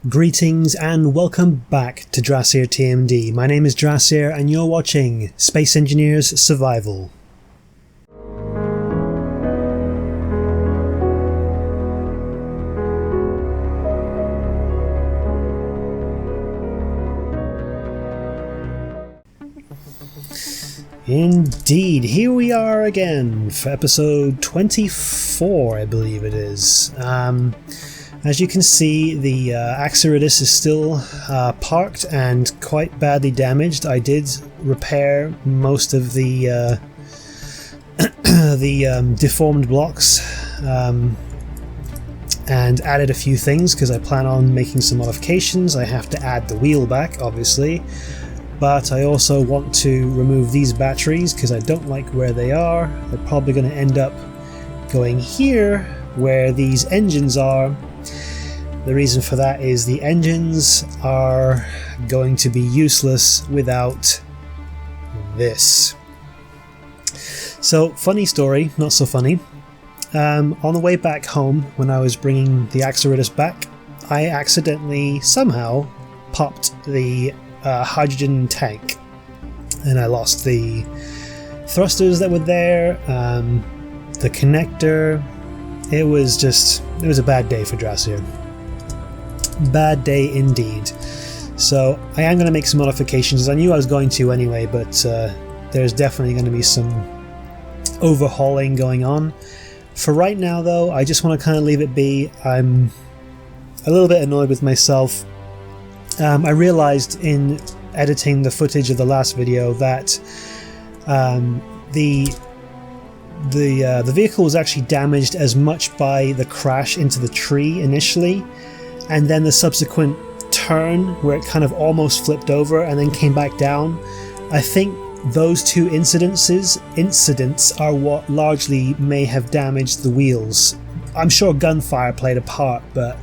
Greetings and welcome back to Drasir TMD. My name is Drasir and you're watching Space Engineers Survival. Indeed, here we are again for episode 24, I believe it is. As you can see, the Axeritis is still parked and quite badly damaged. I did repair most of the deformed blocks and added a few things because I plan on making some modifications. I have to add the wheel back, obviously, but I also want to remove these batteries because I don't like where they are. They're probably going to end up going here where these engines are. The reason for that is the engines are going to be useless without this. So, funny story, not so funny. On the way back home, when I was bringing the Axeritis back, I accidentally somehow popped the hydrogen tank, and I lost the thrusters that were there, the connector. It was a bad day for Drasir. Bad day indeed. So I am going to make some modifications. I knew I was going to anyway, but there's definitely going to be some overhauling going on. For right now though, I just want to kind of leave it be. I'm a little bit annoyed with myself. I realized in editing the footage of the last video that the vehicle was actually damaged as much by the crash into the tree initially, and then the subsequent turn where it kind of almost flipped over and then came back down. I think those two incidents are what largely may have damaged the wheels. I'm sure gunfire played a part, but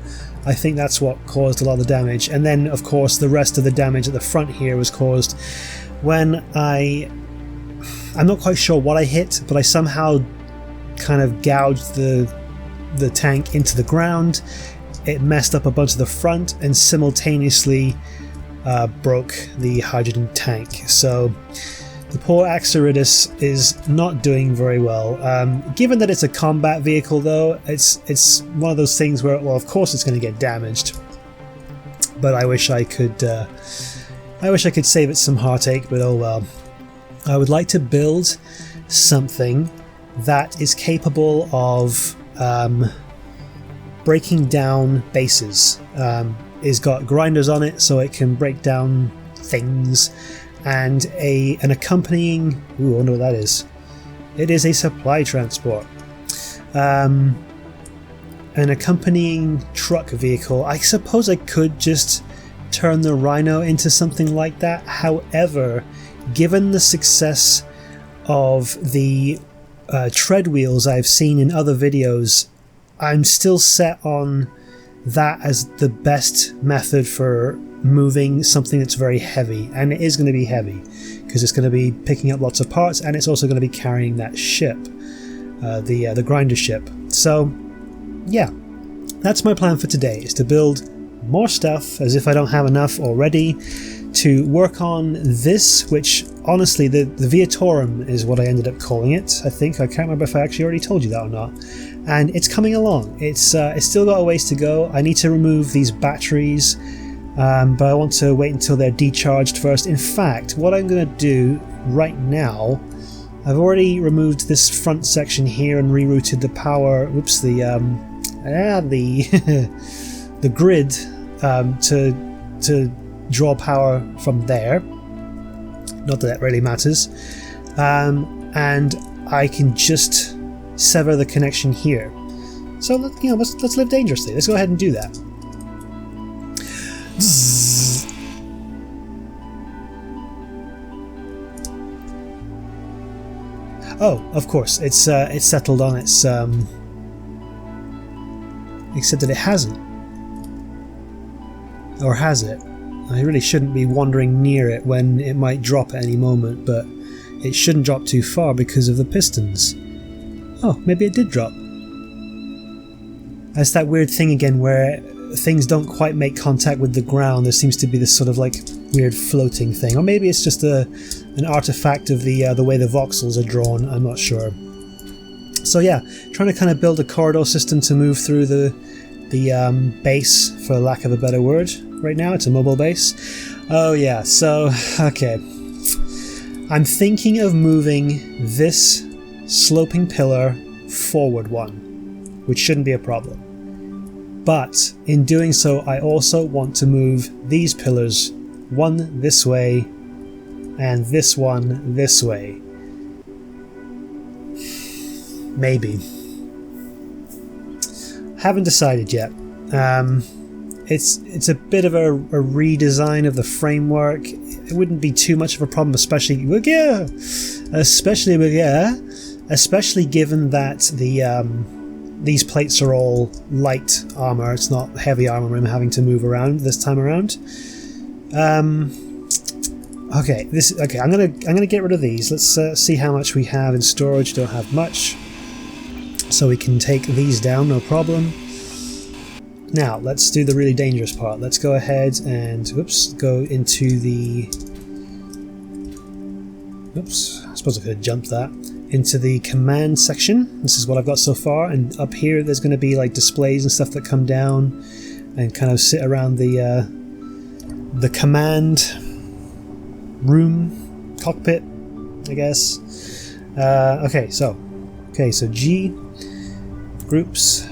I think that's what caused a lot of the damage. And then of course the rest of the damage at the front here was caused when I'm not quite sure what I hit, but I somehow kind of gouged the tank into the ground. It messed up a bunch of the front and simultaneously broke the hydrogen tank. So the poor Axeritis is not doing very well. Given that it's a combat vehicle though, it's one of those things where, well, of course it's going to get damaged. But I wish I could save it some heartache, but oh well. I would like to build something that is capable of breaking down bases. It's got grinders on it so it can break down things, and an accompanying... Ooh, I wonder what that is. It is a supply transport. An accompanying truck vehicle. I suppose I could just turn the Rhino into something like that. However, given the success of the tread wheels I've seen in other videos, I'm still set on that as the best method for moving something that's very heavy, and it is going to be heavy because it's going to be picking up lots of parts, and it's also going to be carrying that ship, the grinder ship. So yeah, that's my plan for today, is to build more stuff, as if I don't have enough already, to work on this, which honestly the Viatorum is what I ended up calling it. I think, I can't remember if I actually already told you that or not. And it's coming along. It's still got a ways to go. I need to remove these batteries, but I want to wait until they're decharged first. In fact, what I'm going to do right now, I've already removed this front section here and rerouted the power. Whoops, the the grid to draw power from there. Not that really matters. And I can just sever the connection here. So let's live dangerously. Let's go ahead and do that. Oh, of course, it's settled on its except that it hasn't. Or has it? I really shouldn't be wandering near it when it might drop at any moment, but it shouldn't drop too far because of the pistons. Oh, maybe it did drop. That's that weird thing again where things don't quite make contact with the ground. There seems to be this sort of like weird floating thing, or maybe it's just an artifact of the way the voxels are drawn. I'm not sure. So yeah, trying to kind of build a corridor system to move through the base, for lack of a better word. Right now, it's a mobile base. Oh yeah, so okay, I'm thinking of moving this sloping pillar forward one, which shouldn't be a problem. But in doing so, I also want to move these pillars, one this way and this one this way. Maybe. Haven't decided yet. It's a bit of a redesign of the framework. It wouldn't be too much of a problem, especially given that these plates are all light armor. It's not heavy armor I'm having to move around this time around. Okay, I'm gonna get rid of these. Let's see how much we have in storage. Don't have much, so we can take these down, no problem. Now let's do the really dangerous part. Let's go ahead and go into the. Oops, I suppose I could have jumped that. Into the command section. This is what I've got so far, and up here there's going to be like displays and stuff that come down and kind of sit around the command room, cockpit, I guess. Okay, so G, groups,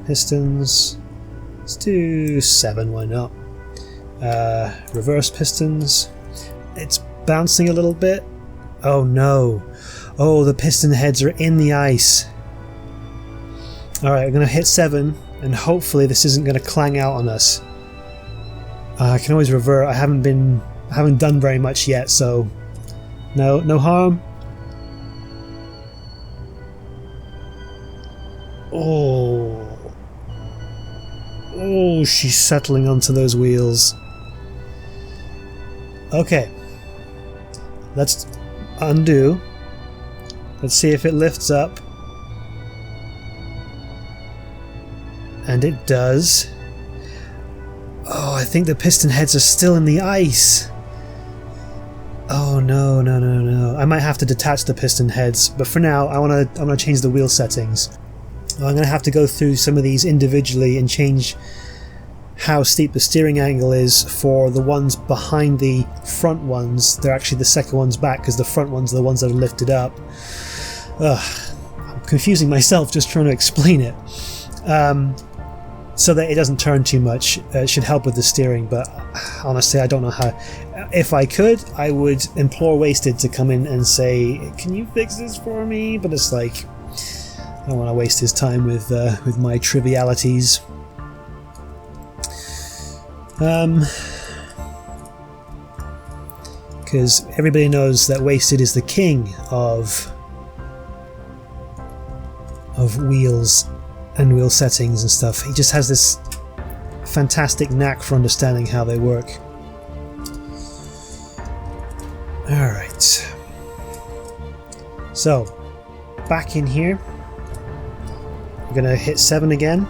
pistons. Let's do 7. Why not? Reverse pistons. It's bouncing a little bit. Oh no. Oh, the piston heads are in the ice. Alright, I'm going to hit 7, and hopefully this isn't going to clang out on us. I can always revert. I haven't done very much yet, so no harm. Oh, she's settling onto those wheels. Okay. Let's undo. Let's see if it lifts up. And it does. Oh, I think the piston heads are still in the ice. Oh no. I might have to detach the piston heads, but for now I want to change the wheel settings. I'm going to have to go through some of these individually and change how steep the steering angle is for the ones behind the front ones. They're actually the second ones back, because the front ones are the ones that are lifted up. I'm confusing myself just trying to explain it. So that it doesn't turn too much. It should help with the steering, but honestly I don't know how. If I could, I would implore Wasted to come in and say, can you fix this for me? But it's like, I don't want to waste his time with my trivialities. Because everybody knows that Wasted is the king of wheels and wheel settings and stuff. He just has this fantastic knack for understanding how they work. Alright. So, back in here. We're going to hit 7 again.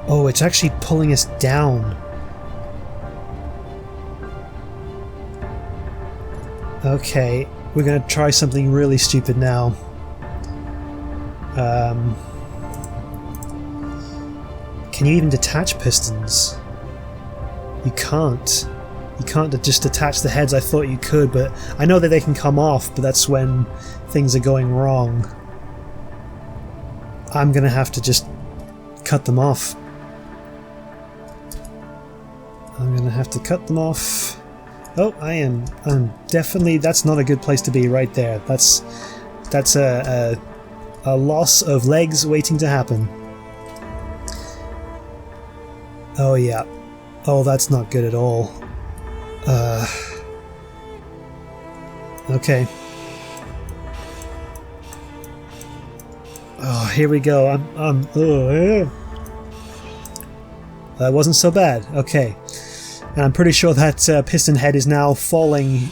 Oh, it's actually pulling us down. Okay, we're going to try something really stupid now. Can you even detach pistons? You can't. You can't just detach the heads. I thought you could, but I know that they can come off, but that's when things are going wrong. I'm going to have to just cut them off. I'm going to have to cut them off. Oh, I'm definitely, that's not a good place to be right there. That's a loss of legs waiting to happen. Oh yeah. Oh, that's not good at all. Okay. Oh, here we go. That wasn't so bad. Okay. And I'm pretty sure that piston head is now falling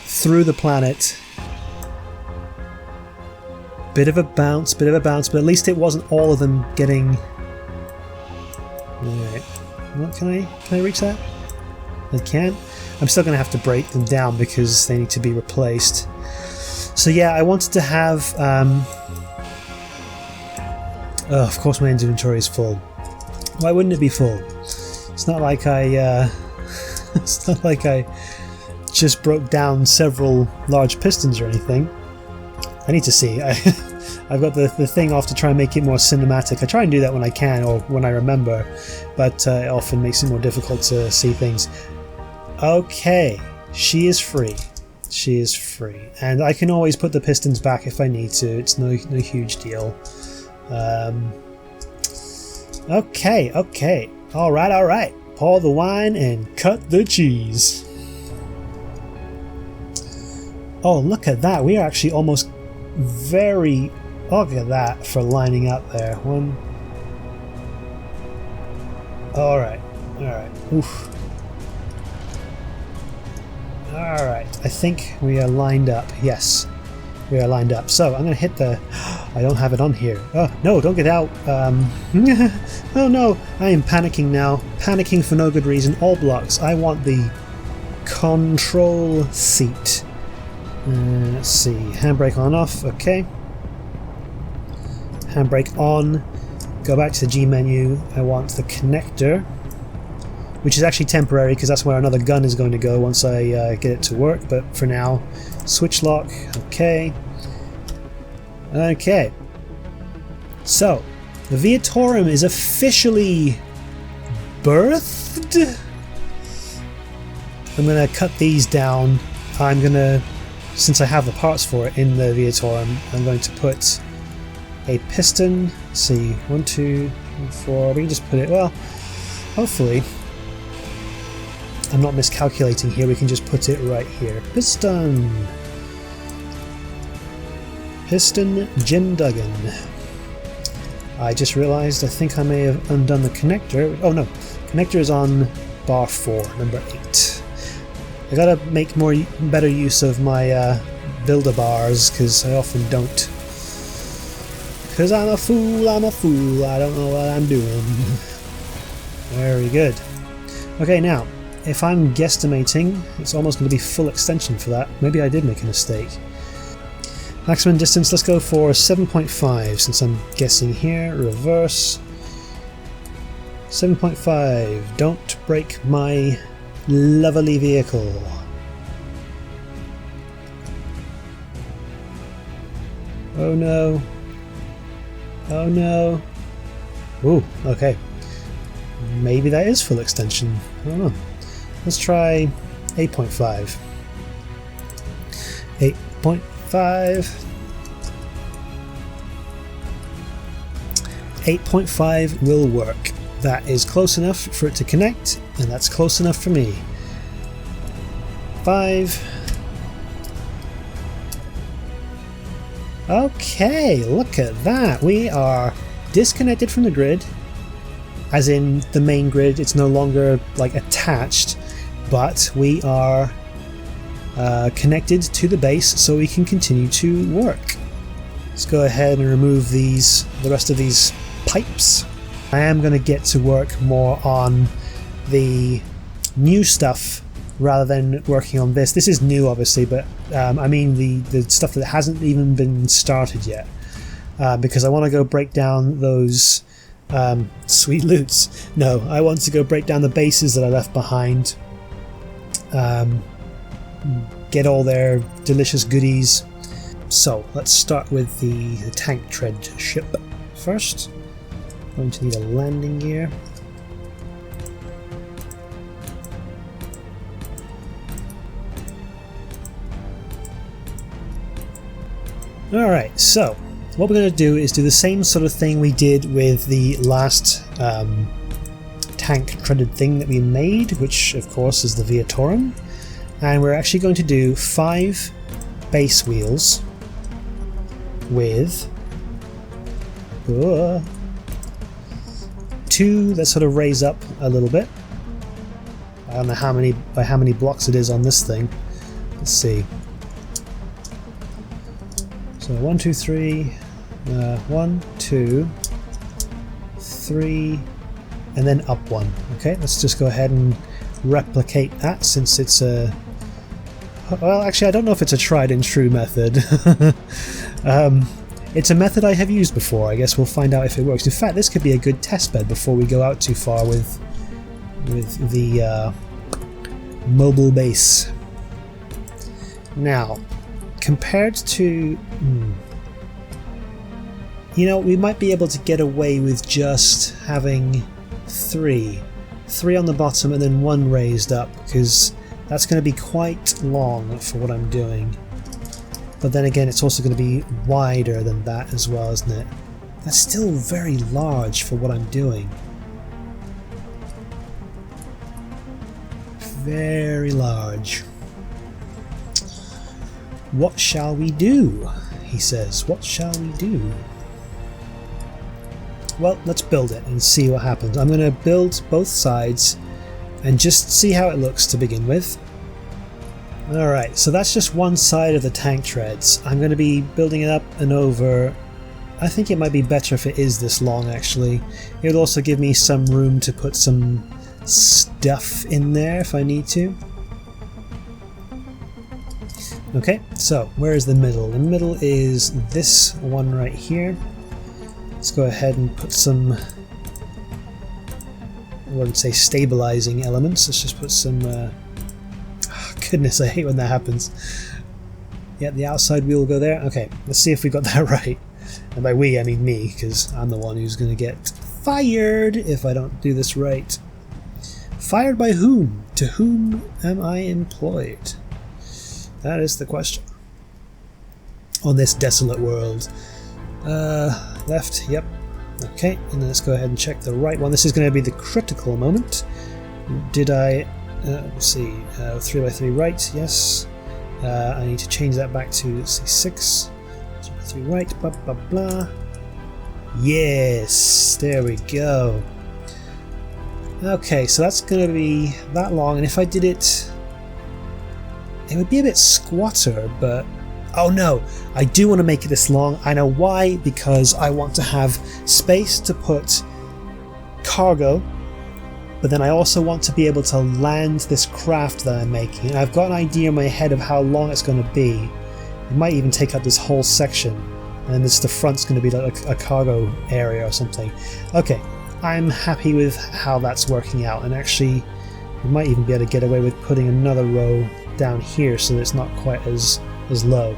through the planet Bit of a bounce, but at least it wasn't all of them getting... Alright. What, can I reach that? I can. I'm still going to have to break them down because they need to be replaced. So yeah, I wanted to have... Oh, of course my inventory is full. Why wouldn't it be full? It's not like I... it's not like I just broke down several large pistons or anything. I need to see. I've got the thing off to try and make it more cinematic. I try and do that when I can or when I remember, but it often makes it more difficult to see things. Okay, she is free. She is free. And I can always put the pistons back if I need to. It's no huge deal. Okay. Alright. Pour the wine and cut the cheese. Oh, look at that. We are actually almost very... Look at that for lining up there. One. Alright. Oof. Alright. I think we are lined up. Yes. We are lined up. So I'm going to hit the... I don't have it on here. Oh, no, don't get out. Oh no, I am panicking now. Panicking for no good reason. All blocks. I want the control seat. Let's see. Handbrake on off. Okay. Handbrake on. Go back to the G menu. I want the connector, which is actually temporary because that's where another gun is going to go once I get it to work. But for now, switch lock. Okay. Okay. So, the Viatorum is officially birthed. I'm going to cut these down. I'm going to, since I have the parts for it in the Viatorum, I'm going to put a piston. Let's see, 1, 2, 4. We can just put it, well, hopefully, I'm not miscalculating here. We can just put it right here. Piston Jim Duggan. I just realized I think I may have undone the connector. Oh no, connector is on bar 4, number 8. I gotta make better use of my builder bars because I often don't. Because I'm a fool, I don't know what I'm doing. Very good. Okay, now, if I'm guesstimating, it's almost going to be full extension for that. Maybe I did make a mistake. Maximum distance, let's go for 7.5 since I'm guessing here. Reverse. 7.5. Don't break my lovely vehicle. Oh no. Oh no. Ooh, okay. Maybe that is full extension. I don't know. Let's try 8.5. 8.5. 8.5 will work. That is close enough for it to connect, and that's close enough for me. 5. Okay, look at that. We are disconnected from the grid, as in the main grid. It's no longer like attached, but we are connected to the base so we can continue to work. Let's go ahead and remove the rest of these pipes. I am going to get to work more on the new stuff rather than working on this. This is new obviously, but I mean the stuff that hasn't even been started yet, because I want to go break down those sweet loots. No, I want to go break down the bases that I left behind, get all their delicious goodies. So let's start with the tank tread ship first. Going to need a landing gear. Alright, so what we're going to do is do the same sort of thing we did with the last tank treaded thing that we made, which of course is the Viatorum, and we're actually going to do 5 base wheels with 2 that sort of raise up a little bit. I don't know by how many blocks it is on this thing. Let's see. So 1, 2, 3, 1, 2, 3, and then up 1. Okay, let's just go ahead and replicate that since it's a... Well, actually, I don't know if it's a tried and true method. It's a method I have used before. I guess we'll find out if it works. In fact, this could be a good test bed before we go out too far with the mobile base. Now, compared to... You know, we might be able to get away with just having 3 on the bottom and then 1 raised up, because that's going to be quite long for what I'm doing. But then again, it's also going to be wider than that as well, isn't it? That's still very large for what I'm doing. Very large. What shall we do? He says. What shall we do? Well, let's build it and see what happens. I'm going to build both sides and just see how it looks to begin with. Alright, so that's just one side of the tank treads. I'm going to be building it up and over. I think it might be better if it is this long, actually. It'll also give me some room to put some stuff in there if I need to. Okay, so where is the middle? The middle is this one right here. Let's go ahead and put some, I wouldn't say stabilizing elements, let's just put some, goodness, I hate when that happens. Yeah, the outside wheel will go there. Okay, let's see if we got that right. And by we, I mean me, because I'm the one who's going to get fired if I don't do this right. Fired by whom? To whom am I employed? That is the question. On this desolate world. Left, yep. Okay, and then let's go ahead and check the right one. This is going to be the critical moment. Did I... let's see, 3x3 right, yes. I need to change that back to, let's see, 6. 3x3 right, blah blah blah. Yes, there we go. Okay, so that's going to be that long, and if I did it... It would be a bit squatter, but... Oh no, I do want to make it this long. I know why, because I want to have space to put cargo, but then I also want to be able to land this craft that I'm making. And I've got an idea in my head of how long it's going to be. It might even take up this whole section, and then the front's going to be like a cargo area or something. Okay, I'm happy with how that's working out, and actually we might even be able to get away with putting another row down here so that it's not quite as low.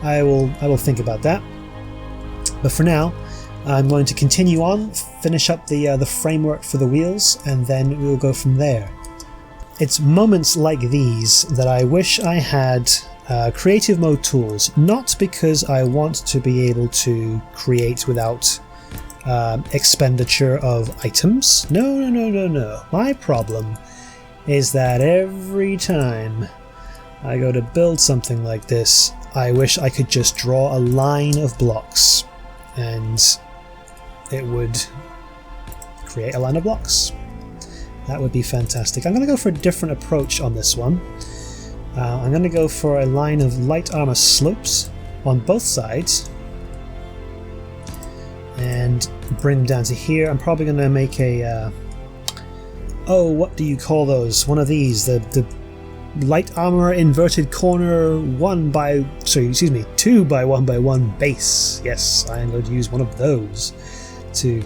I will think about that. But for now, I'm going to continue on, finish up the framework for the wheels, and then we'll go from there. It's moments like these that I wish I had creative mode tools, not because I want to be able to create without expenditure of items. No. My problem is that every time I go to build something like this, I wish I could just draw a line of blocks and it would create a line of blocks. That would be fantastic. I'm going to go for a different approach on this one. I'm going to go for a line of light armor slopes on both sides and bring them down to here. I'm probably going to make a oh, what do you call those? One of these, the light armor inverted corner 2 by 1 by 1 base. Yes, I am going to use one of those to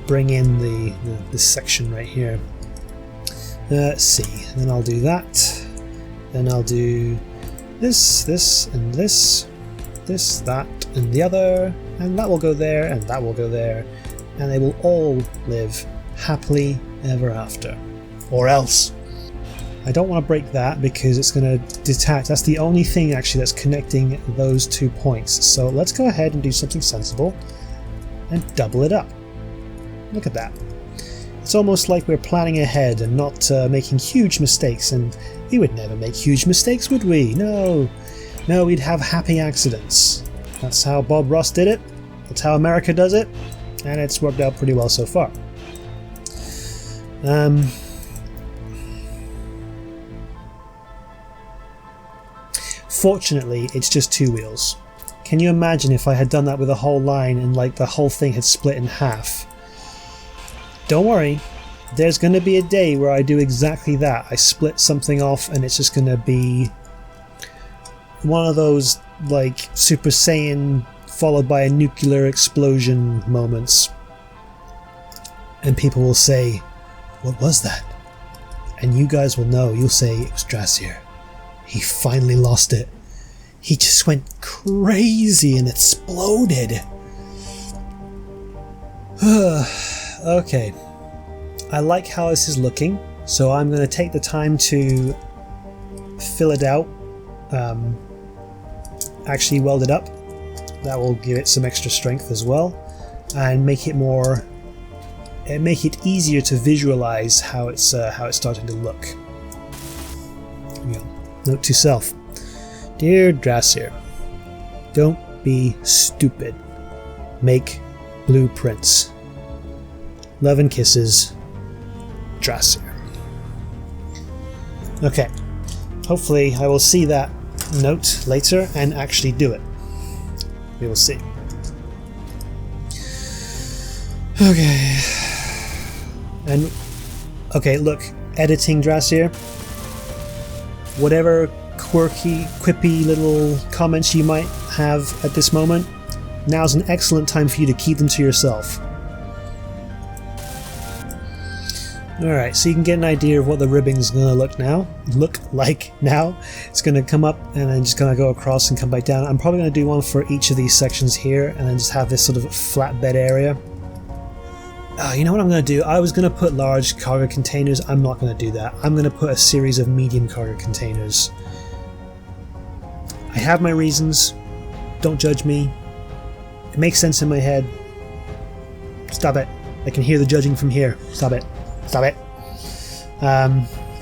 bring in the section right here. Let's see, then I'll do that, then I'll do this, and this, that, and the other, and that will go there, and that will go there, and they will all live happily ever after. Or else. I don't want to break that because it's going to detach. That's the only thing actually that's connecting those 2 points. So let's go ahead and do something sensible and double it up. Look at that. It's almost like we're planning ahead and not making huge mistakes, and we would never make huge mistakes, would we? No, we'd have happy accidents. That's how Bob Ross did it, that's how America does it, and it's worked out pretty well so far. Fortunately, it's just 2 wheels. Can you imagine if I had done that with a whole line and like the whole thing had split in half? Don't worry, there's going to be a day where I do exactly that. I split something off and it's just going to be one of those like Super Saiyan followed by a nuclear explosion moments. And people will say, what was that? And you guys will know, you'll say, it was Drasier. He finally lost it. He just went crazy and exploded. Okay. I like how this is looking, so I'm going to take the time to fill it out. Actually weld it up. That will give it some extra strength as well, and make it more. Make it easier to visualize how it's starting to look. Yeah. Note to self: Dear Drasier, don't be stupid. Make blueprints. Love and kisses, Drasier. Okay. Hopefully, I will see that note later and actually do it. We will see. Okay. And okay, look, editing Drasier. Whatever quirky, quippy little comments you might have at this moment, now's an excellent time for you to keep them to yourself. Alright, so you can get an idea of what the ribbing's gonna look like now. It's gonna come up and then just gonna go across and come back down. I'm probably gonna do one for each of these sections here and then just have this sort of flatbed area. You know what I'm going to do? I was going to put large cargo containers. I'm not going to do that. I'm going to put a series of medium cargo containers. I have my reasons. Don't judge me. It makes sense in my head. Stop it. I can hear the judging from here. Stop it. Stop it.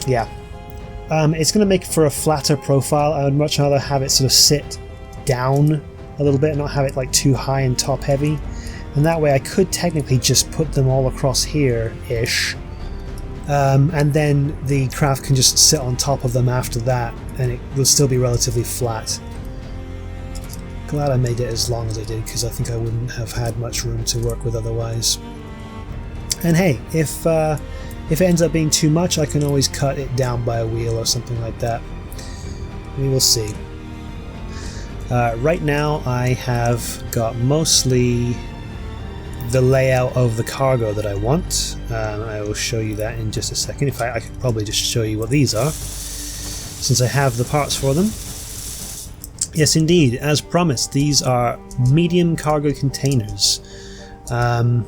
Yeah. It's going to make for a flatter profile. I would much rather have it sort of sit down a little bit and not have it like too high and top heavy. And that way I could technically just put them all across here-ish. And then the craft can just sit on top of them after that, and it will still be relatively flat. Glad I made it as long as I did, because I think I wouldn't have had much room to work with otherwise. And hey, if it ends up being too much, I can always cut it down by a wheel or something like that. We will see. Right now I have got mostly the layout of the cargo that I want. I will show you that in just a second. In fact, I could probably just show you what these are, since I have the parts for them. Yes, indeed, as promised, these are medium cargo containers. And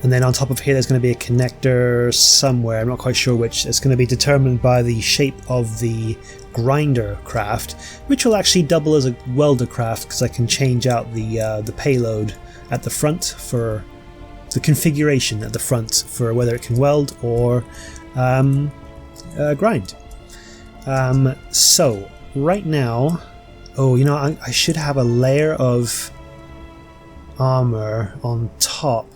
then on top of here, there's going to be a connector somewhere. I'm not quite sure which. It's going to be determined by the shape of the grinder craft, which will actually double as a welder craft because I can change out the payload at the front for the configuration at the front for whether it can weld or grind. So right now, oh, you know, I should have a layer of armor on top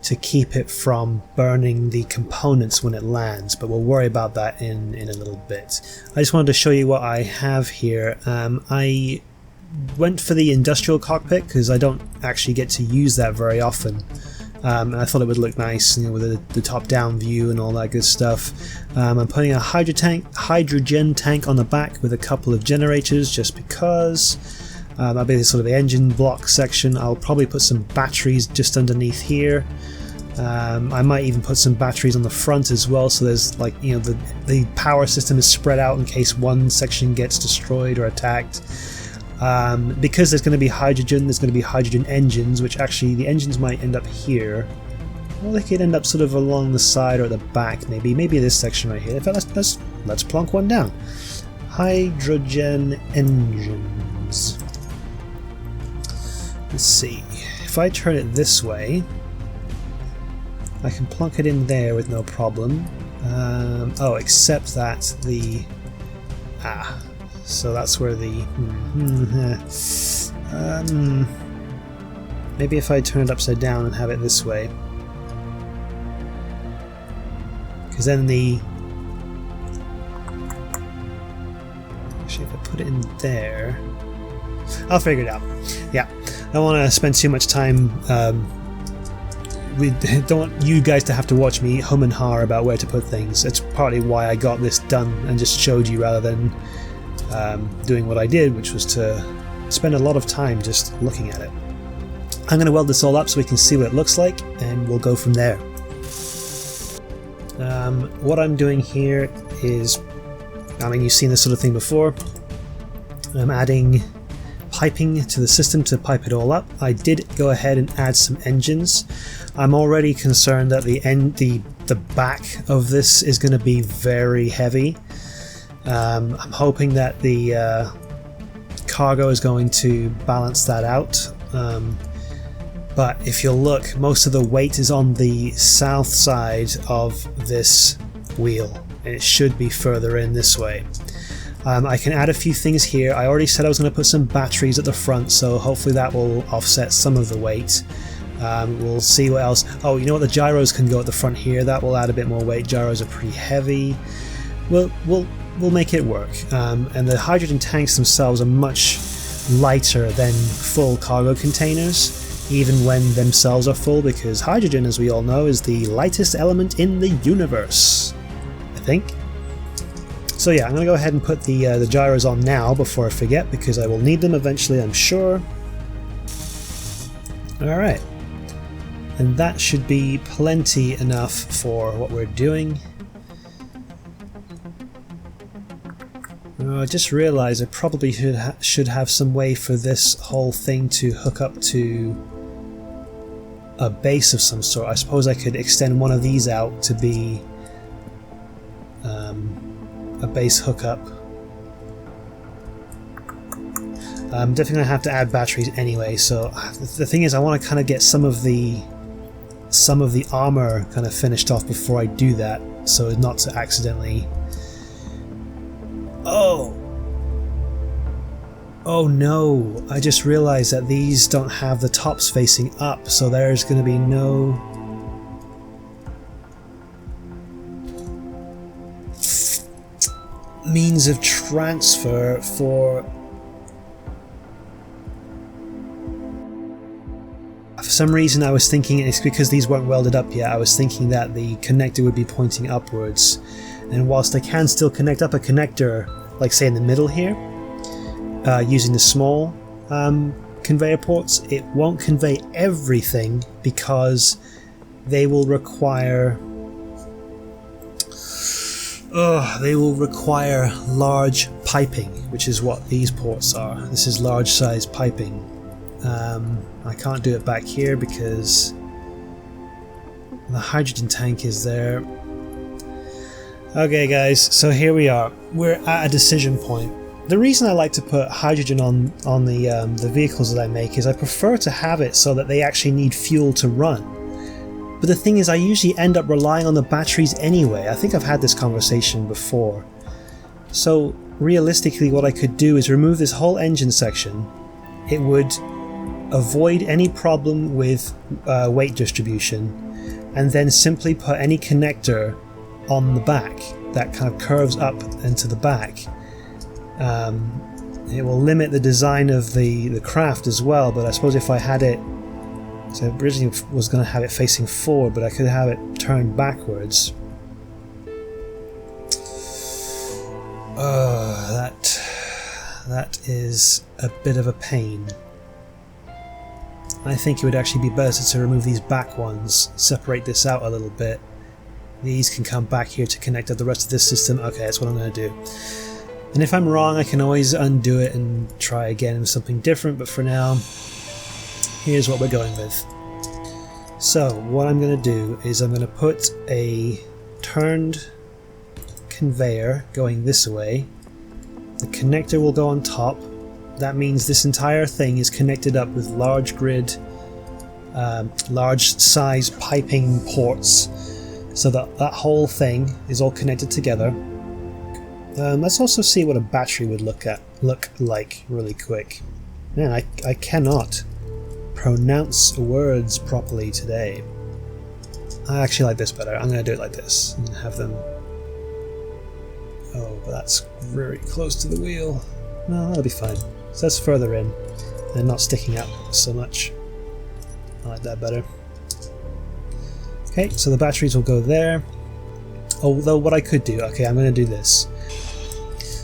to keep it from burning the components when it lands, but we'll worry about that in a little bit. I just wanted to show you what I have here. I went for the industrial cockpit because I don't actually get to use that very often, and I thought it would look nice, you know, with the top-down view and all that good stuff. I'm putting a hydrogen tank on the back with a couple of generators just because. That'll be sort of the engine block section. I'll probably put some batteries just underneath here. I might even put some batteries on the front as well, so there's, like, you know, the power system is spread out in case one section gets destroyed or attacked. Because there's going to be hydrogen, there's going to be hydrogen engines, which actually the engines might end up here. Or they could end up sort of along the side or at the back, maybe this section right here. In fact, let's plonk one down. Hydrogen engines. Let's see. If I turn it this way, I can plonk it in there with no problem. Oh, except that the so that's where the maybe if I turn it upside down and have it this way, because then actually if I put it in there, I'll figure it out. Yeah, I don't want to spend too much time. We don't want you guys to have to watch me hum and har about where to put things. It's partly why I got this done and just showed you rather than doing what I did, which was to spend a lot of time just looking at it. I'm going to weld this all up so we can see what it looks like, and we'll go from there. What I'm doing here is, I mean, you've seen this sort of thing before. I'm adding piping to the system to pipe it all up. I did go ahead and add some engines. I'm already concerned that the back of this is going to be very heavy. I'm hoping that the cargo is going to balance that out. But if you'll look, most of the weight is on the south side of this wheel, and it should be further in this way. I can add a few things here. I already said I was going to put some batteries at the front, so hopefully that will offset some of the weight. We'll see what else. Oh, you know what? The gyros can go at the front here. That will add a bit more weight. Gyros are pretty heavy. We'll make it work. And the hydrogen tanks themselves are much lighter than full cargo containers, even when themselves are full, because hydrogen, as we all know, is the lightest element in the universe, I think. So yeah, I'm going to go ahead and put the gyros on now before I forget, because I will need them eventually, I'm sure. Alright. And that should be plenty enough for what we're doing. I just realised I probably should have some way for this whole thing to hook up to a base of some sort. I suppose I could extend one of these out to be a base hookup. I'm definitely going to have to add batteries anyway, so the thing is I want to kind of get some of the armor kind of finished off before I do that, so as not to accidentally... Oh no, I just realized that these don't have the tops facing up, so there's going to be no... means of transfer for... For some reason I was thinking, it's because these weren't welded up yet, I was thinking that the connector would be pointing upwards. And whilst I can still connect up a connector, like say in the middle here, using the small conveyor ports, it won't convey everything because they will require large piping, which is what these ports are. This is large size piping. I can't do it back here because the hydrogen tank is there. Okay guys, so here we are. We're at a decision point. The reason I like to put hydrogen on the vehicles that I make is I prefer to have it so that they actually need fuel to run. But the thing is, I usually end up relying on the batteries anyway. I think I've had this conversation before. So realistically what I could do is remove this whole engine section. It would avoid any problem with weight distribution, and then simply put any connector on the back that kind of curves up into the back. It will limit the design of the craft as well, but I suppose if I had it, so I originally was going to have it facing forward, but I could have it turned backwards. That is a bit of a pain. I think it would actually be better to remove these back ones, separate this out a little bit. These can come back here to connect up the rest of this system. Okay, that's what I'm going to do. And if I'm wrong, I can always undo it and try again with something different, but for now, here's what we're going with. So, what I'm going to do is I'm going to put a turned conveyor going this way. The connector will go on top. That means this entire thing is connected up with large grid, large size piping ports, so that that whole thing is all connected together. Let's also see what a battery would look like really quick. Man, I cannot pronounce words properly today. I actually like this better. I'm going to do it like this and have them... Oh, but that's very close to the wheel. No, that'll be fine. So that's further in and not sticking out so much. I like that better. Okay, so the batteries will go there. Although what I could do, okay, I'm going to do this.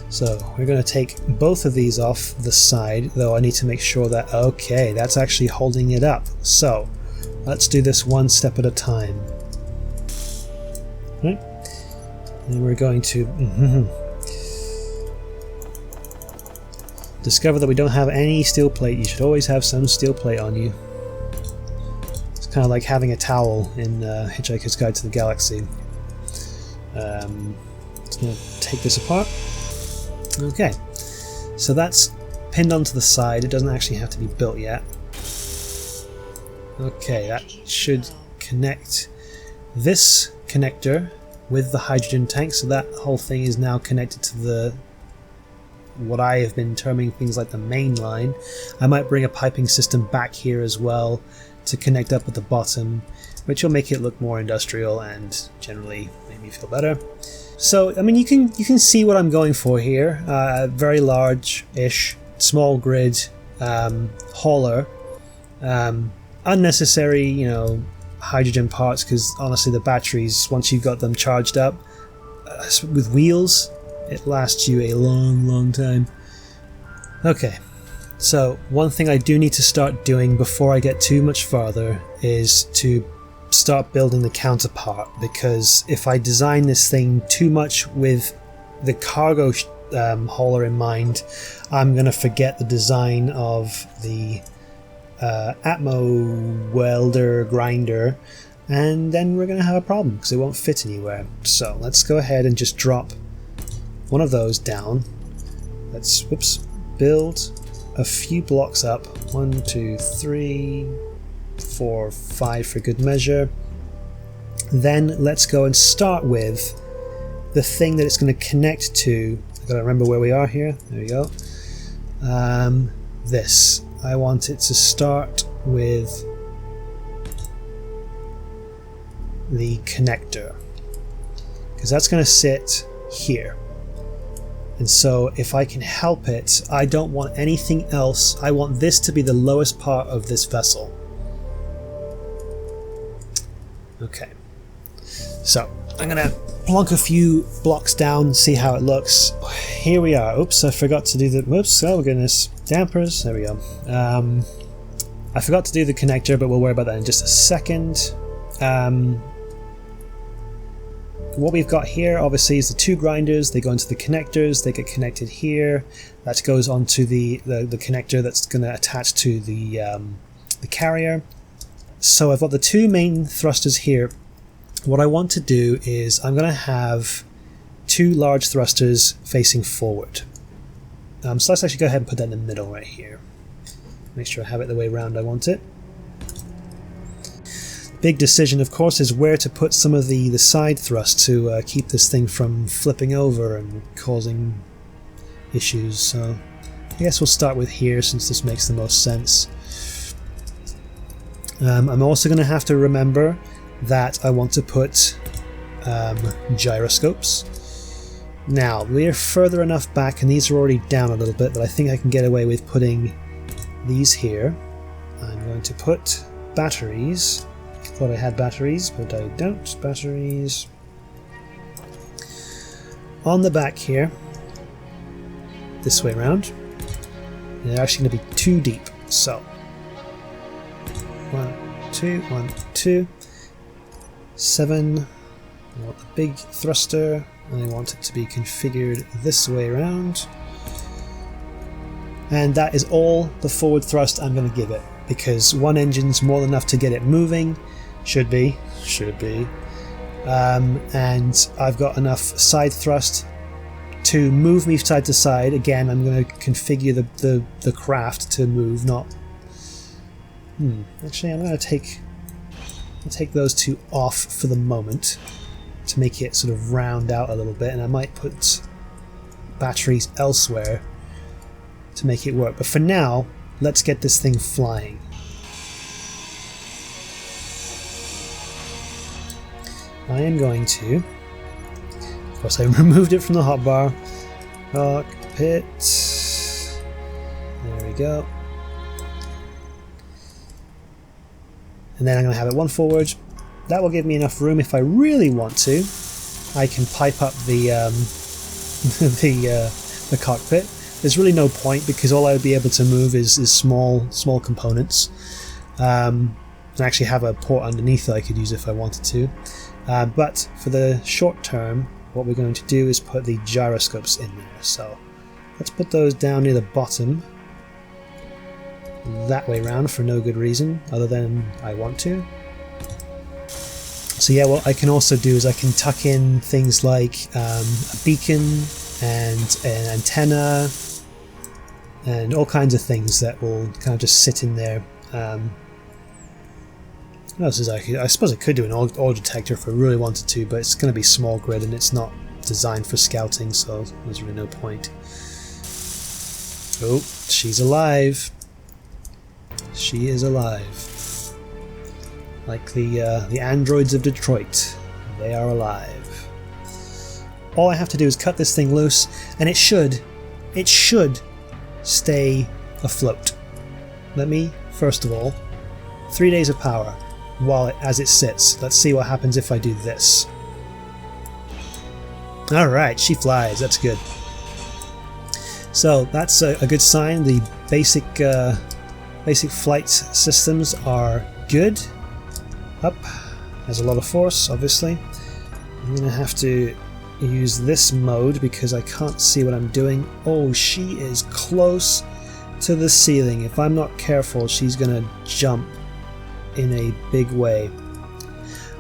So we're going to take both of these off the side, though I need to make sure that, okay, that's actually holding it up. So let's do this one step at a time. Right? And we're going to discover that we don't have any steel plate. You should always have some steel plate on you. It's kind of like having a towel in Hitchhiker's Guide to the Galaxy. Just going to take this apart. Okay, so that's pinned onto the side. It doesn't actually have to be built yet. Okay, that should connect this connector with the hydrogen tank, so that whole thing is now connected to the what I have been terming things like the main line. I might bring a piping system back here as well to connect up at the bottom, which will make it look more industrial and generally make me feel better. So, I mean, you can see what I'm going for here. Very large-ish, small grid hauler. Unnecessary, you know, hydrogen parts, because honestly the batteries, once you've got them charged up, with wheels, it lasts you a long time. Okay, so one thing I do need to start doing before I get too much farther is to start building the counterpart, because if I design this thing too much with the cargo hauler in mind, I'm going to forget the design of the Atmo welder grinder, and then we're going to have a problem because it won't fit anywhere. So let's go ahead and just drop one of those down. Let's build a few blocks up. 1, 2, 3, 4, 5 for good measure. Then let's go and start with the thing that it's going to connect to. I've got to remember where we are here. There we go. This. I want it to start with the connector, because that's going to sit here. And so if I can help it, I don't want anything else. I want this to be the lowest part of this vessel. Okay, so I'm gonna plonk a few blocks down, see how it looks. Here we are. Oops, I forgot to do the, whoops, oh goodness, dampers, there we go. I forgot to do the connector, but we'll worry about that in just a second. What we've got here obviously is the two grinders. They go into the connectors, they get connected here. That goes onto the connector that's going to attach to the carrier. So I've got the two main thrusters here. What I want to do is I'm going to have two large thrusters facing forward. So let's actually go ahead and put that in the middle right here. Make sure I have it the way around I want it. Big decision, of course, is where to put some of the side thrust to keep this thing from flipping over and causing issues. So I guess we'll start with here since this makes the most sense. I'm also going to have to remember that I want to put gyroscopes. Now, we're further enough back and these are already down a little bit, but I think I can get away with putting these here. I'm going to put batteries. Thought I had batteries, but I don't. Batteries on the back here, this way around. They're actually going to be too deep, so 1, 2, 1, 2, 7. I want the big thruster, and I want it to be configured this way around. And that is all the forward thrust I'm going to give it, because one engine's more than enough to get it moving. Should be. And I've got enough side thrust to move me side to side. Again, I'm going to configure the craft to move, not... Actually, I'm going to take those two off for the moment to make it sort of round out a little bit, and I might put batteries elsewhere to make it work. But for now, let's get this thing flying. I am going to, of course I removed it from the hotbar, cockpit, go. And then I'm going to have it one forward. That will give me enough room if I really want to. I can pipe up the the cockpit. There's really no point because all I would be able to move is small components. And actually have a port underneath that I could use if I wanted to. But for the short term, what we're going to do is put the gyroscopes in there. So let's put those down near the bottom. That way round for no good reason other than I want to. So yeah, what I can also do is I can tuck in things like a beacon and an antenna and all kinds of things that will kind of just sit in there. What else is I suppose I could do an ore detector if I really wanted to, but it's going to be small grid and it's not designed for scouting, so there's really no point. Oh, she's alive. She is alive. Like the androids of Detroit. They are alive. All I have to do is cut this thing loose, and it should stay afloat. Let me, first of all, 3 days of power as it sits. Let's see what happens if I do this. Alright, she flies. That's good. So that's a good sign. The basic flight systems are good. Up. Has a lot of force, obviously. I'm going to have to use this mode because I can't see what I'm doing. Oh, she is close to the ceiling. If I'm not careful, she's going to jump in a big way.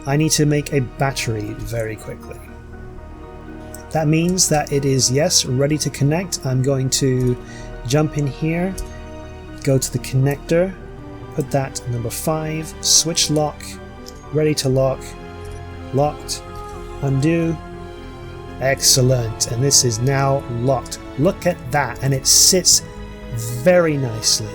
I need to make a battery very quickly. That means that it is, yes, ready to connect. I'm going to jump in here, go to the connector, put that number 5, switch lock, ready to lock, locked, undo. Excellent, and this is now locked. Look at that, and it sits very nicely.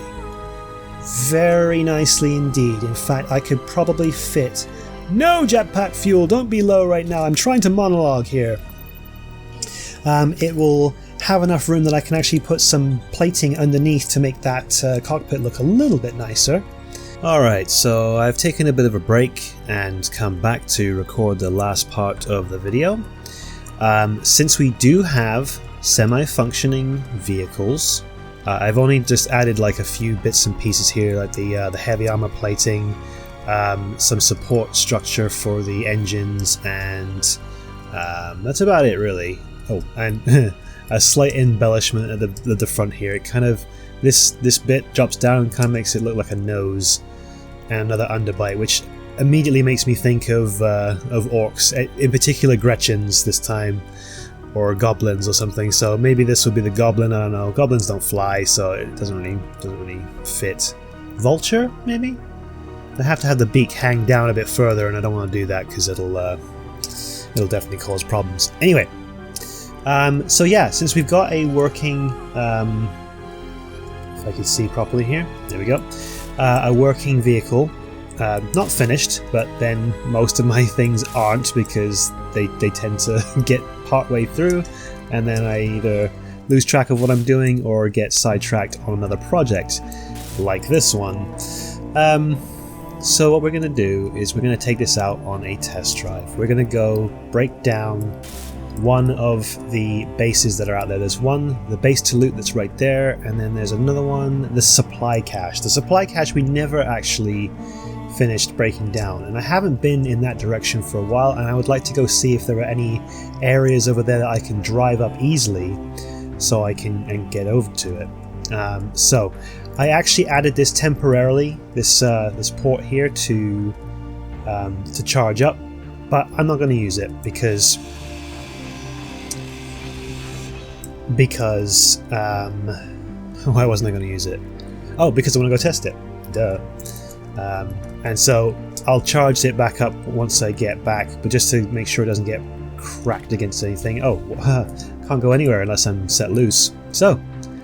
Very nicely indeed. In fact, I could probably fit... No, jetpack fuel, don't be low right now. I'm trying to monologue here. It will have enough room that I can actually put some plating underneath to make that cockpit look a little bit nicer. Alright, so I've taken a bit of a break and come back to record the last part of the video. Since we do have semi-functioning vehicles, I've only just added like a few bits and pieces here, like the heavy armor plating, some support structure for the engines, and that's about it really. Oh, and a slight embellishment at the front here. It kind of this bit drops down and kind of makes it look like a nose and another underbite, which immediately makes me think of orcs, in particular Gretchens this time, or goblins or something. So maybe this will be the goblin. I don't know. Goblins don't fly, so it doesn't really fit. Vulture, maybe. They have to have the beak hang down a bit further, and I don't want to do that because it'll definitely cause problems. Anyway, so yeah, since we've got a working, if I can see properly here, there we go, a working vehicle. Not finished, but then most of my things aren't because they tend to get part way through and then I either lose track of what I'm doing or get sidetracked on another project like this one. So what we're going to do is we're going to take this out on a test drive. We're going to go break down one of the bases that are out there. There's one, the base to loot, that's right there, and then there's another one, the supply cache. The supply cache we never actually finished breaking down, and I haven't been in that direction for a while, and I would like to go see if there are any areas over there that I can drive up easily so I can get over to it. So I actually added this temporarily, this port here to charge up, but I'm not going to use it because why wasn't I going to use it? Oh, because I want to go test it. Duh. And so I'll charge it back up once I get back, but just to make sure it doesn't get cracked against anything. Oh, can't go anywhere unless I'm set loose. So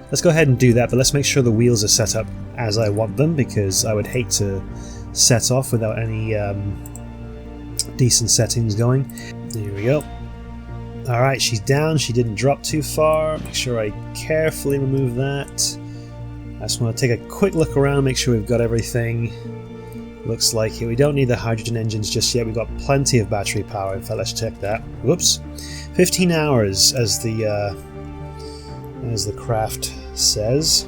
let's go ahead and do that, but let's make sure the wheels are set up as I want them, because I would hate to set off without any decent settings going. There we go. Alright, she's down. She didn't drop too far. Make sure I carefully remove that. I just want to take a quick look around, make sure we've got everything. Looks like it. We don't need the hydrogen engines just yet. We've got plenty of battery power. In fact, let's check that. Whoops. 15 hours as the craft says.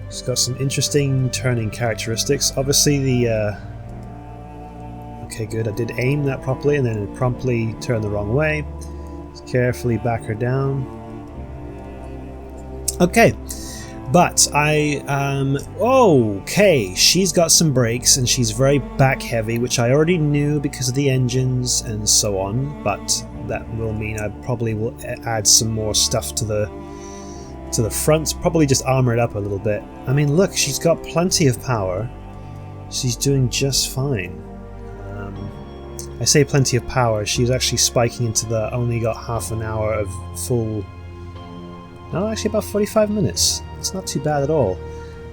It's got some interesting turning characteristics. Obviously the okay, good. I did aim that properly and then it promptly turned the wrong way. Just carefully back her down. Okay. But okay, she's got some brakes and she's very back heavy, which I already knew because of the engines and so on, but that will mean I probably will add some more stuff to the front, probably just armor it up a little bit. I mean, look, she's got plenty of power. She's doing just fine. I say plenty of power, she's actually spiking into the only got half an hour of full... No, actually about 45 minutes. It's not too bad at all.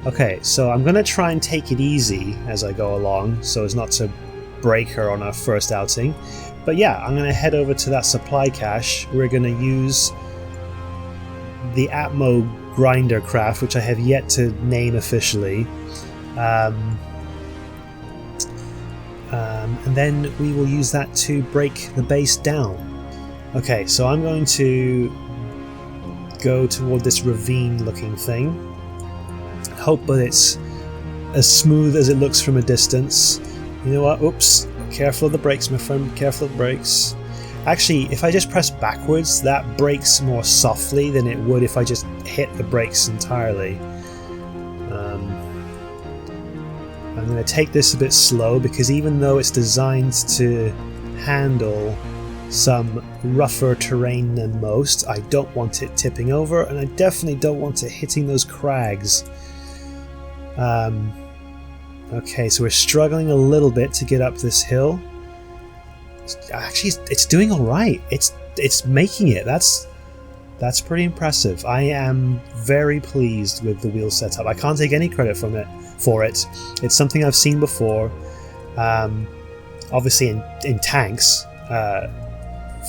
Okay, so I'm going to try and take it easy as I go along so as not to break her on our first outing. But yeah, I'm going to head over to that supply cache. We're going to use the Atmo grinder craft, which I have yet to name officially. And then we will use that to break the base down. Okay, so I'm going to go toward this ravine looking thing. Hope that it's as smooth as it looks from a distance. You know what? Oops. Careful of the brakes, my friend. Careful of the brakes. Actually, if I just press backwards, that brakes more softly than it would if I just hit the brakes entirely. I'm going to take this a bit slow because even though it's designed to handle some rougher terrain than most, I don't want it tipping over, and I definitely don't want it hitting those crags. Okay, so we're struggling a little bit to get up this hill. Actually, it's doing all right. It's making it. That's pretty impressive. I am very pleased with the wheel setup. I can't take any credit for it. It's something I've seen before. Obviously in tanks.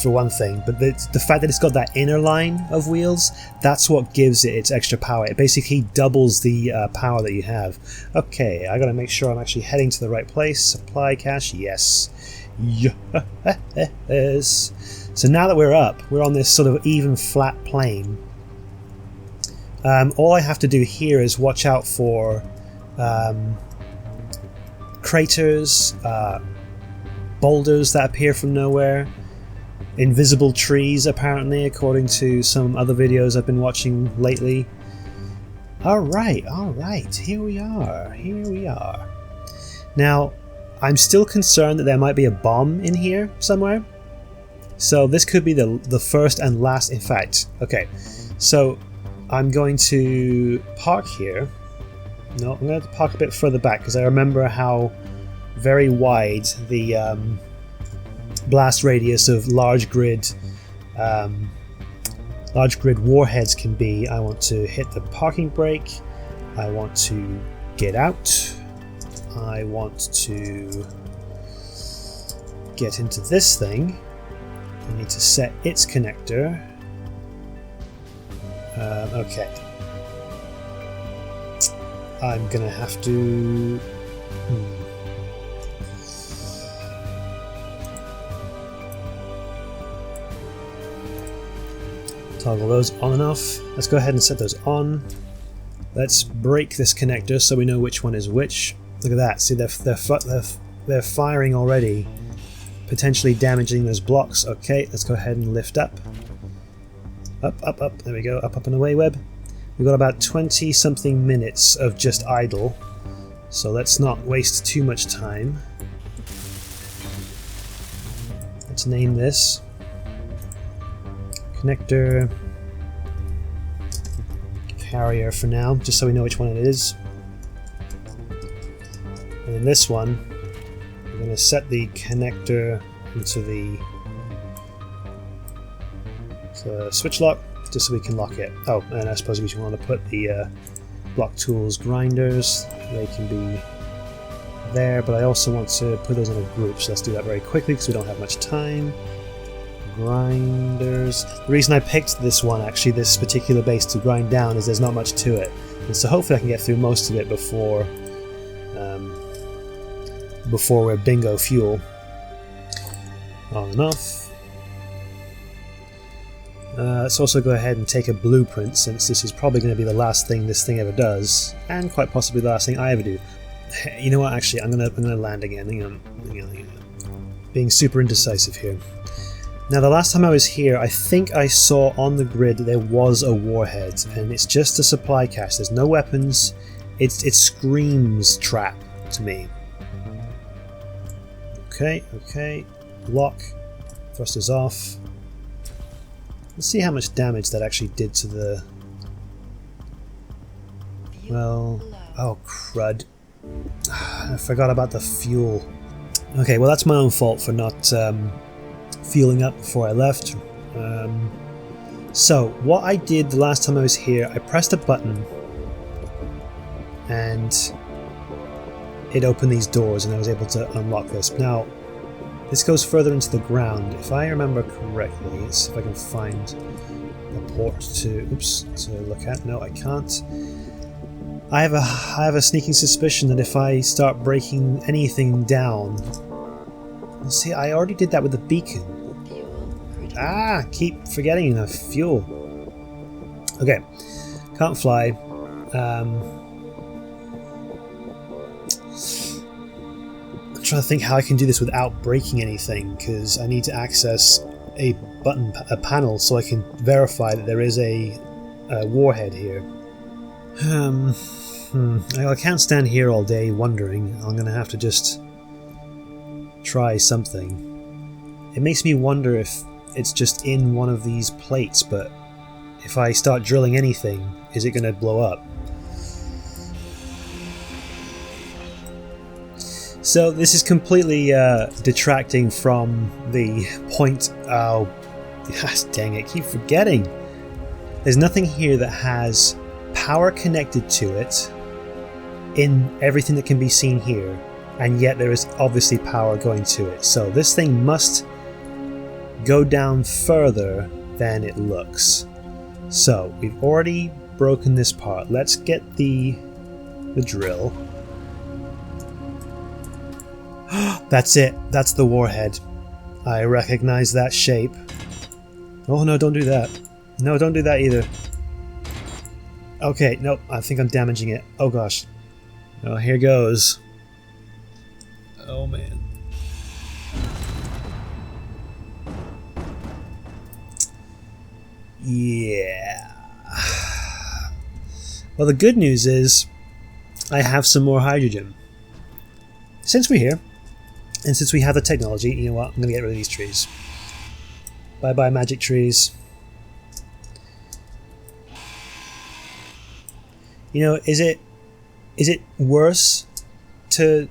For one thing, but the fact that it's got that inner line of wheels, that's what gives it its extra power. It basically doubles the power that you have. Okay, I gotta make sure I'm actually heading to the right place. Supply cache, yes. Yes. So now that we're up, we're on this sort of even flat plane. All I have to do here is watch out for craters, boulders that appear from nowhere, invisible trees apparently, according to some other videos I've been watching lately. Alright, here we are. Now, I'm still concerned that there might be a bomb in here somewhere. So this could be the first and last, in fact. Okay, so I'm going to park here. No, I'm going to park a bit further back because I remember how very wide the blast radius of large grid warheads can be. I want to hit the parking brake. I want to get out. I want to get into this thing. I need to set its connector. Okay. I'm gonna have to... Toggle those on and off. Let's go ahead and set those on. Let's break this connector so we know which one is which. Look at that. See, they're firing already, potentially damaging those blocks. Okay, let's go ahead and lift up. Up. There we go. Up and away, Web. We've got about 20-something minutes of just idle, so let's not waste too much time. Let's name this connector carrier for now, just so we know which one it is. And in this one, we're going to set the connector into the switch lock, just so we can lock it. Oh, and I suppose we want to put the block tools grinders. They can be there, but I also want to put those in a group, so let's do that very quickly because we don't have much time. grinders. The reason I picked this one, actually, this particular base to grind down, is there's not much to it. And so hopefully I can get through most of it before we're bingo fuel. On and off. Let's also go ahead and take a blueprint, since this is probably going to be the last thing this thing ever does, and quite possibly the last thing I ever do. You know what? Actually, I'm gonna land again. Hang on. Being super indecisive here. Now, the last time I was here, I think I saw on the grid that there was a warhead, and it's just a supply cache. There's no weapons. It screams trap to me. Okay. Lock. Thrusters off. Let's see how much damage that actually did to the... Well... Oh, crud. I forgot about the fuel. Okay, well, that's my own fault for not fueling up before I left. So, what I did the last time I was here, I pressed a button and it opened these doors and I was able to unlock this. Now, this goes further into the ground. If I remember correctly, let's see if I can find a port to look at. No, I can't. I have a sneaking suspicion that if I start breaking anything down... See, I already did that with the beacon. Keep forgetting the fuel. Okay, can't fly. I'm trying to think how I can do this without breaking anything, because I need to access a panel so I can verify that there is a warhead here. I can't stand here all day wondering. I'm going to have to just try something. It makes me wonder if it's just in one of these plates, but if I start drilling anything, is it going to blow up? So this is completely detracting from the point. Oh, gosh, dang it, keep forgetting. There's nothing here that has power connected to it in everything that can be seen here, and yet there is obviously power going to it. So this thing must go down further than it looks. So we've already broken this part. Let's get the drill. That's it. That's the warhead. I recognize that shape. Oh no, don't do that. No, don't do that either. Okay, nope, I think I'm damaging it. Oh gosh. Oh, here goes. Oh man. Yeah. Well, the good news is I have some more hydrogen. Since we're here, and since we have the technology, you know what? I'm going to get rid of these trees. Bye-bye, magic trees. You know, is it worse to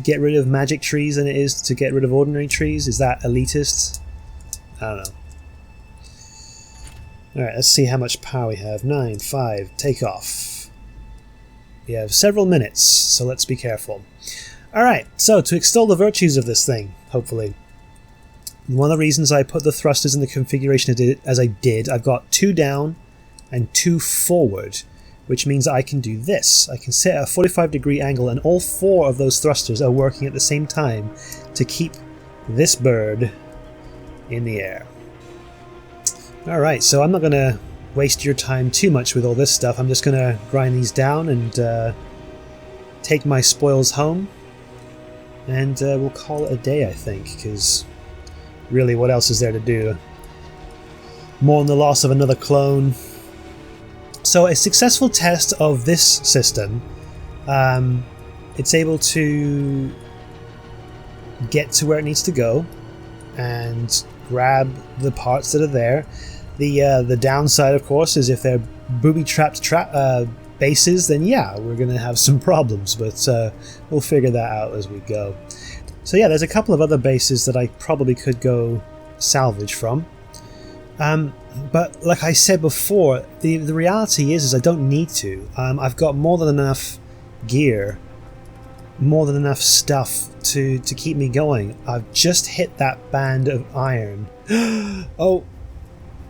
get rid of magic trees than it is to get rid of ordinary trees? Is that elitist? I don't know. Alright, let's see how much power we have. 9, 5, take off. We have several minutes, so let's be careful. Alright, so to extol the virtues of this thing, hopefully. One of the reasons I put the thrusters in the configuration as I did, I've got 2 down and 2 forward, which means I can do this. I can set a 45-degree angle, and all 4 of those thrusters are working at the same time to keep this bird in the air. Alright, so I'm not going to waste your time too much with all this stuff. I'm just going to grind these down and take my spoils home. And we'll call it a day, I think, because really, what else is there to do? Mourn the loss of another clone. So a successful test of this system, it's able to get to where it needs to go and grab the parts that are there. The downside, of course, is if they're booby-trapped bases, then yeah, we're going to have some problems, but we'll figure that out as we go. So yeah, there's a couple of other bases that I probably could go salvage from. But like I said before, the reality is I don't need to. I've got more than enough gear more than enough stuff to keep me going. I've just hit that band of iron.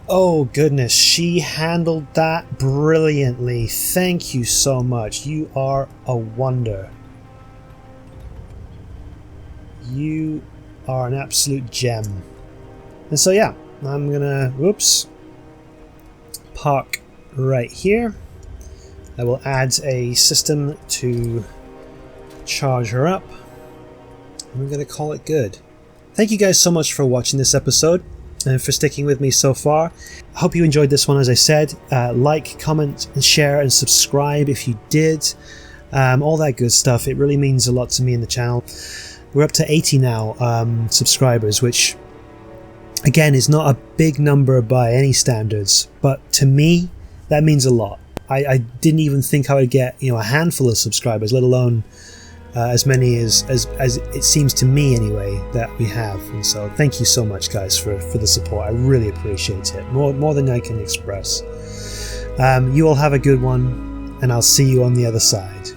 Oh goodness, she handled that brilliantly. Thank you so much. You are a wonder. You are an absolute gem. And so yeah, I'm gonna, whoops, park right here. I will add a system to charge her up. And we're gonna call it good. Thank you guys so much for watching this episode and for sticking with me so far. I hope you enjoyed this one. As I said, like, comment, and share, and subscribe if you did. All that good stuff. It really means a lot to me in the channel. We're up to 80 now subscribers, which again is not a big number by any standards, but to me that means a lot. I didn't even think I would get, you know, a handful of subscribers, let alone as many as it seems to me anyway that we have. And so thank you so much guys for the support. I really appreciate it, more than I can express. You all have a good one, and I'll see you on the other side.